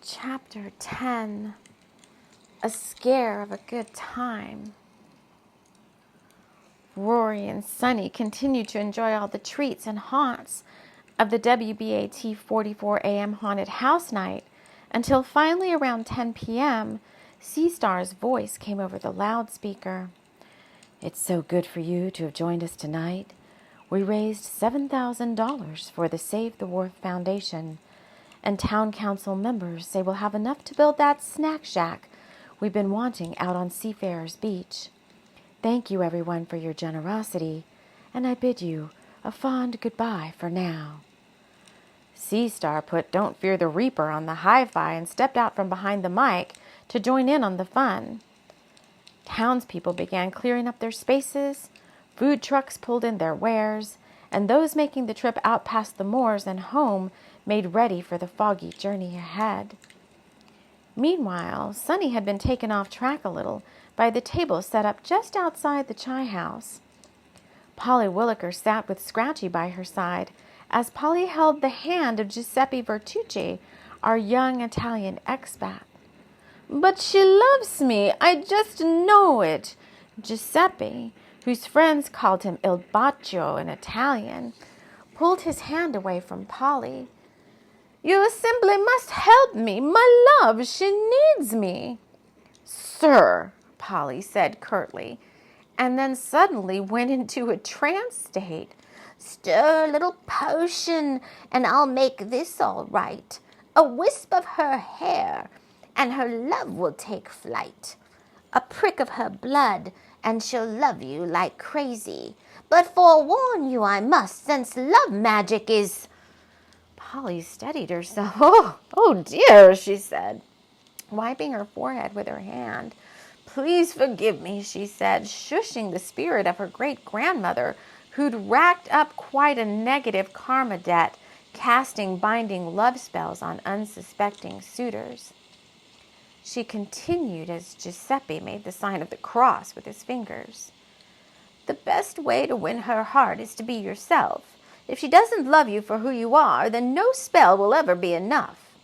Chapter 10. A Scare of a Good Time. Rory and Sunny continued to enjoy all the treats and haunts of the WBAT 44 AM haunted house night until finally around 10 p.m., Seastar's voice came over the loudspeaker. "It's so good for you to have joined us tonight. We raised $7,000 for the Save the Wharf Foundation, and town council members say we'll have enough to build that snack shack we've been wanting out on Seafarers Beach. Thank you, everyone, for your generosity, and I bid you a fond goodbye for now." Seastar put "Don't Fear the Reaper" on the hi-fi and stepped out from behind the mic to join in on the fun. Townspeople began clearing up their spaces, food trucks pulled in their wares, and those making the trip out past the moors and home made ready for the foggy journey ahead. Meanwhile, Sunny had been taken off track a little by the table set up just outside the chai house. Polly Williker sat with Scratchy by her side as Polly held the hand of Giuseppe Vertucci, our young Italian expat. "But she loves me, I just know it." Giuseppe, whose friends called him Il Bacio in Italian, pulled his hand away from Polly. "You simply must help me, my love, she needs me." "Sir," Polly said curtly, and then suddenly went into a trance state. "Stir a little potion, and I'll make this all right. A wisp of her hair, and her love will take flight. A prick of her blood, and she'll love you like crazy. But forewarn you I must, since love magic is—" Polly steadied herself. Oh dear," she said, wiping her forehead with her hand. "Please forgive me," she said, shushing the spirit of her great-grandmother, who'd racked up quite a negative karma debt, casting binding love spells on unsuspecting suitors. She continued as Giuseppe made the sign of the cross with his fingers. "The best way to win her heart is to be yourself. If she doesn't love you for who you are, then no spell will ever be enough."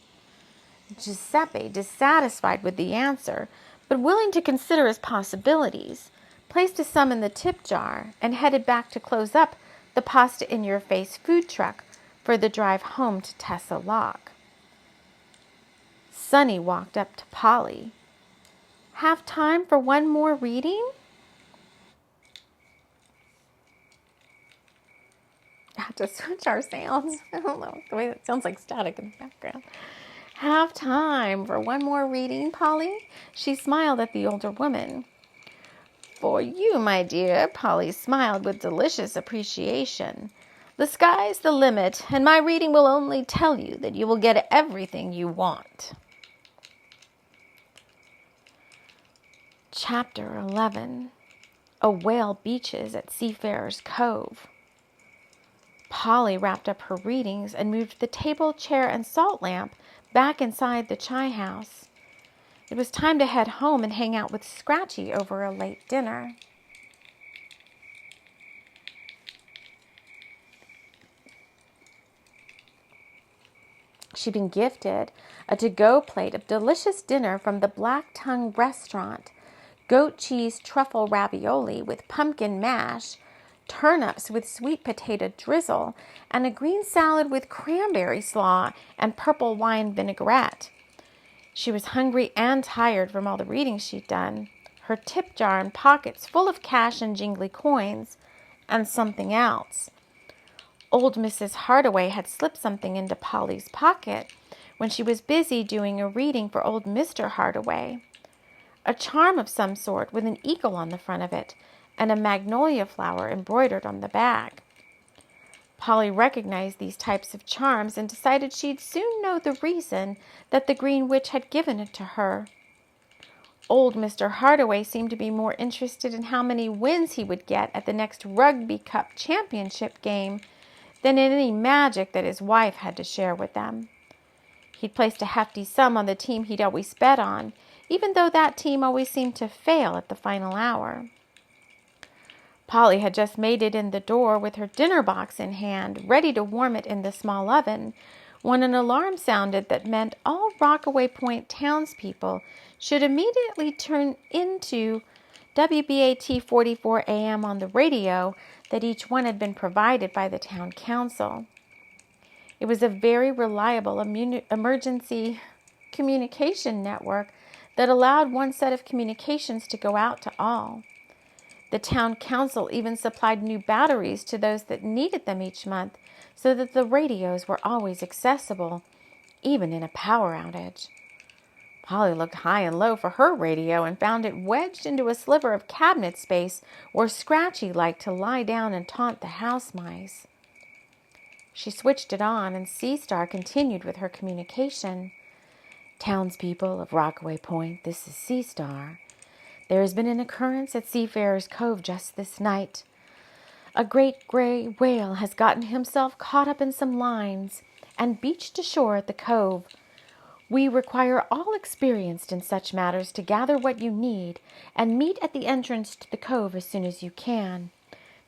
Giuseppe, dissatisfied with the answer, but willing to consider his possibilities, placed a sum in the tip jar and headed back to close up the pasta-in-your-face food truck for the drive home to Tessa Lock. Sunny walked up to Polly. "Have time for one more reading?" I have to switch our sounds. I don't know, the way it sounds like static in the background. "Have time for one more reading, Polly?" She smiled at the older woman. "For you, my dear," Polly smiled with delicious appreciation. "The sky's the limit, and my reading will only tell you that you will get everything you want." Chapter 11. A Whale Beaches at Seafarers Cove. Polly wrapped up her readings and moved the table, chair, and salt lamp back inside the chai house. It was time to head home and hang out with Scratchy over a late dinner. She'd been gifted a to-go plate of delicious dinner from the Black Tongue restaurant: goat cheese truffle ravioli with pumpkin mash, turnips with sweet potato drizzle, and a green salad with cranberry slaw and purple wine vinaigrette. She was hungry and tired from all the reading she'd done, her tip jar and pockets full of cash and jingly coins, and something else. Old Mrs. Hardaway had slipped something into Polly's pocket when she was busy doing a reading for old Mr. Hardaway. A charm of some sort with an eagle on the front of it, and a magnolia flower embroidered on the back. Polly recognized these types of charms and decided she'd soon know the reason that the Green Witch had given it to her. Old Mr. Hardaway seemed to be more interested in how many wins he would get at the next Rugby Cup championship game than in any magic that his wife had to share with them. He'd placed a hefty sum on the team he'd always bet on, even though that team always seemed to fail at the final hour. Polly had just made it in the door with her dinner box in hand, ready to warm it in the small oven, when an alarm sounded that meant all Rockaway Point townspeople should immediately turn into WBAT 44 AM on the radio that each one had been provided by the town council. It was a very reliable emergency communication network that allowed one set of communications to go out to all. The town council even supplied new batteries to those that needed them each month so that the radios were always accessible, even in a power outage. Polly looked high and low for her radio and found it wedged into a sliver of cabinet space where Scratchy liked to lie down and taunt the house mice. She switched it on, and Sea Star continued with her communication. Townspeople of Rockaway Point, this is Sea Star. There has been an occurrence at Seafarer's Cove just this night. A great gray whale has gotten himself caught up in some lines and beached ashore at the cove. We require all experienced in such matters to gather what you need and meet at the entrance to the cove as soon as you can.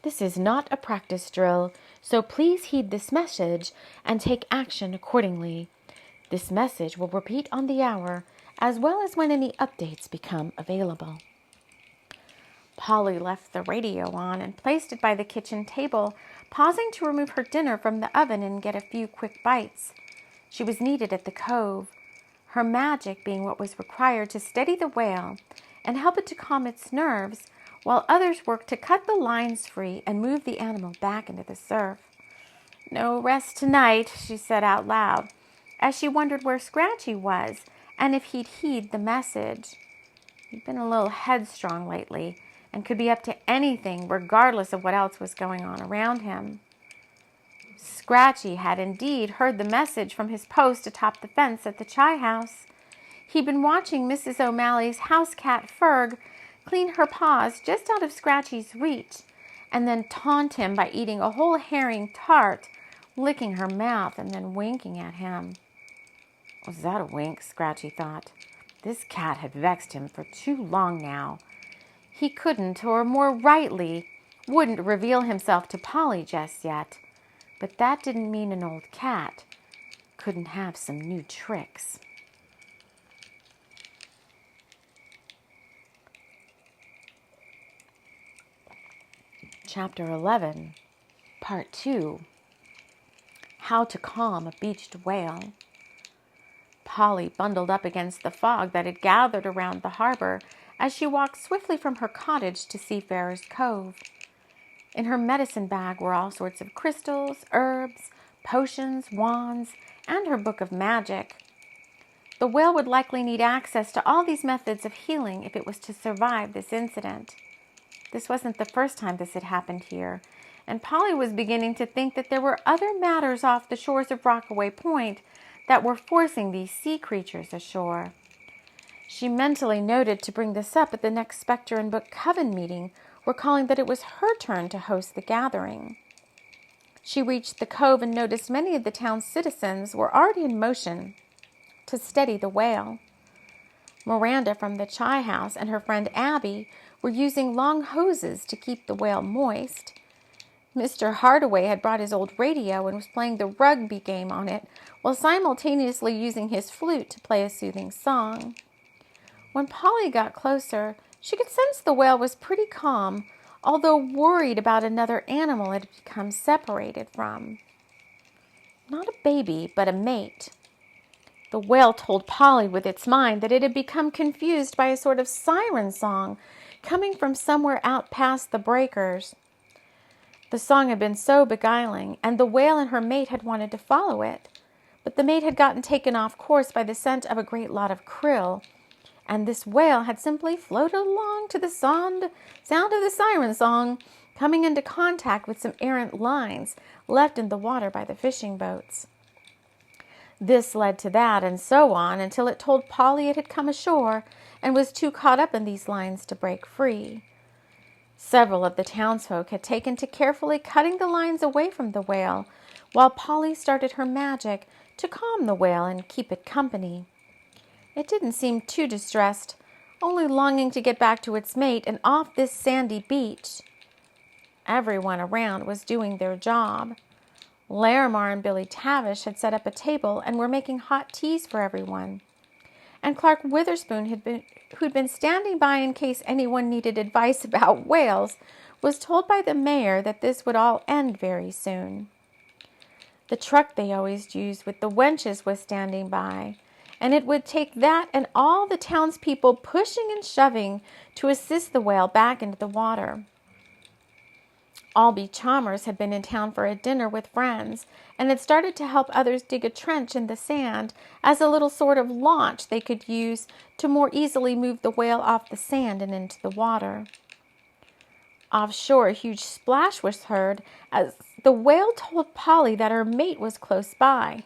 This is not a practice drill, so please heed this message and take action accordingly. This message will repeat on the hour as well as when any updates become available. Polly left the radio on and placed it by the kitchen table, pausing to remove her dinner from the oven and get a few quick bites. She was needed at the cove, her magic being what was required to steady the whale and help it to calm its nerves, while others worked to cut the lines free and move the animal back into the surf. No rest tonight, she said out loud, as she wondered where Scratchy was and if he'd heed the message. He'd been a little headstrong lately and could be up to anything regardless of what else was going on around him. Scratchy had indeed heard the message from his post atop the fence at the Chai House. He'd been watching Mrs. O'Malley's house cat Ferg clean her paws just out of Scratchy's reach and then taunt him by eating a whole herring tart, licking her mouth and then winking at him. Was that a wink? Scratchy thought. This cat had vexed him for too long now. He couldn't, or more rightly, wouldn't reveal himself to Polly just yet. But that didn't mean an old cat couldn't have some new tricks. Chapter 11, Part 2, How to Calm a Beached Whale. Polly bundled up against the fog that had gathered around the harbor as she walked swiftly from her cottage to Seafarer's Cove. In her medicine bag were all sorts of crystals, herbs, potions, wands, and her book of magic. The whale would likely need access to all these methods of healing if it was to survive this incident. This wasn't the first time this had happened here, and Polly was beginning to think that there were other matters off the shores of Rockaway Point that were forcing these sea creatures ashore. She mentally noted to bring this up at the next Spectre and Book Coven meeting, recalling that it was her turn to host the gathering. She reached the cove and noticed many of the town's citizens were already in motion to steady the whale. Miranda from the Chai House and her friend Abby were using long hoses to keep the whale moist. Mr. Hardaway had brought his old radio and was playing the rugby game on it while simultaneously using his flute to play a soothing song. When Polly got closer, she could sense the whale was pretty calm, although worried about another animal it had become separated from. Not a baby, but a mate. The whale told Polly with its mind that it had become confused by a sort of siren song coming from somewhere out past the breakers. The song had been so beguiling, and the whale and her mate had wanted to follow it, but the mate had gotten taken off course by the scent of a great lot of krill, and this whale had simply floated along to the sound of the siren song, coming into contact with some errant lines left in the water by the fishing boats. This led to that, and so on, until it told Polly it had come ashore and was too caught up in these lines to break free. Several of the townsfolk had taken to carefully cutting the lines away from the whale, while Polly started her magic to calm the whale and keep it company. It didn't seem too distressed, only longing to get back to its mate and off this sandy beach. Everyone around was doing their job. Larimar and Billy Tavish had set up a table and were making hot teas for everyone. And Clark Witherspoon, who'd been standing by in case anyone needed advice about whales, was told by the mayor that this would all end very soon. The truck they always used with the wenches was standing by, and it would take that and all the townspeople pushing and shoving to assist the whale back into the water. Albie Chalmers had been in town for a dinner with friends and had started to help others dig a trench in the sand as a little sort of launch they could use to more easily move the whale off the sand and into the water. Offshore, a huge splash was heard as the whale told Polly that her mate was close by.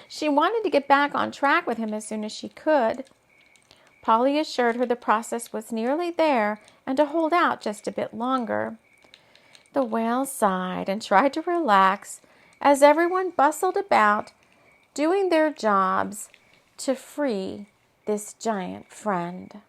She wanted to get back on track with him as soon as she could. Polly assured her the process was nearly there and to hold out just a bit longer. The whale sighed and tried to relax as everyone bustled about, doing their jobs to free this giant friend.